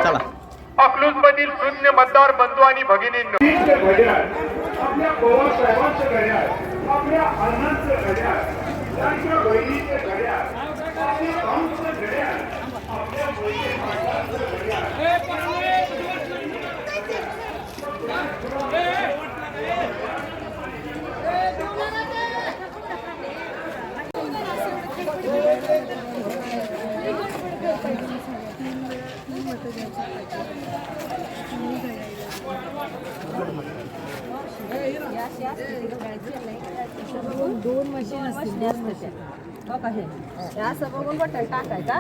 चला अकलूज मधील शून्य मतदार बंधू आणि भगिनींनो, आपल्या पवार साहेबांचं घड्याळ, आपल्या अण्णांचं घड्याळ, त्यांच्या बहिणीचं घड्याळ, आपल्या भाऊंचं घड्याळ, आपल्या बहिणी पाटलांचं घड्याळ. दोन मशीन असतील असं बघून बटन टाकायचा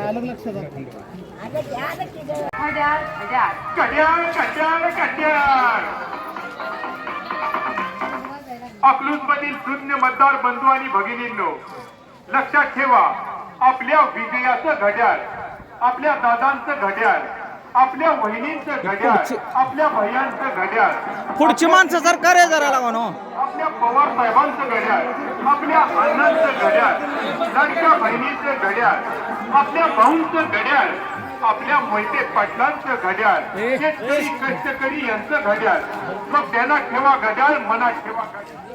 अलग लक्षात घड्याळ घड्याळ घड्याळ. अकलूज मधील शून्य मतदार बंधू आणि भगिनींनो, लक्षात ठेवा, आपल्या विजयाचं घड्याळ, आपल्या दादांचं घड्याळ, आपल्या वहिनींचं घड्याळ, आपल्या भैयांचं घड्याळ, पुढची माणसं सरकार आहे जरा लावा नो. आपल्या पवार साहेबांचं घड्याळ, आपल्या अण्णांचं घड्याळ, लाडक्या बहिणीचं घड्याळ, आपल्या भाऊंचं घड्याळ, आपल्या मोहिते पाटलांचं घड्याळ, शेतकरी कष्टकरी यांचं घड्याळ. मग त्यांना ठेवा घड्याळ, मनात ठेवा घड्याळ.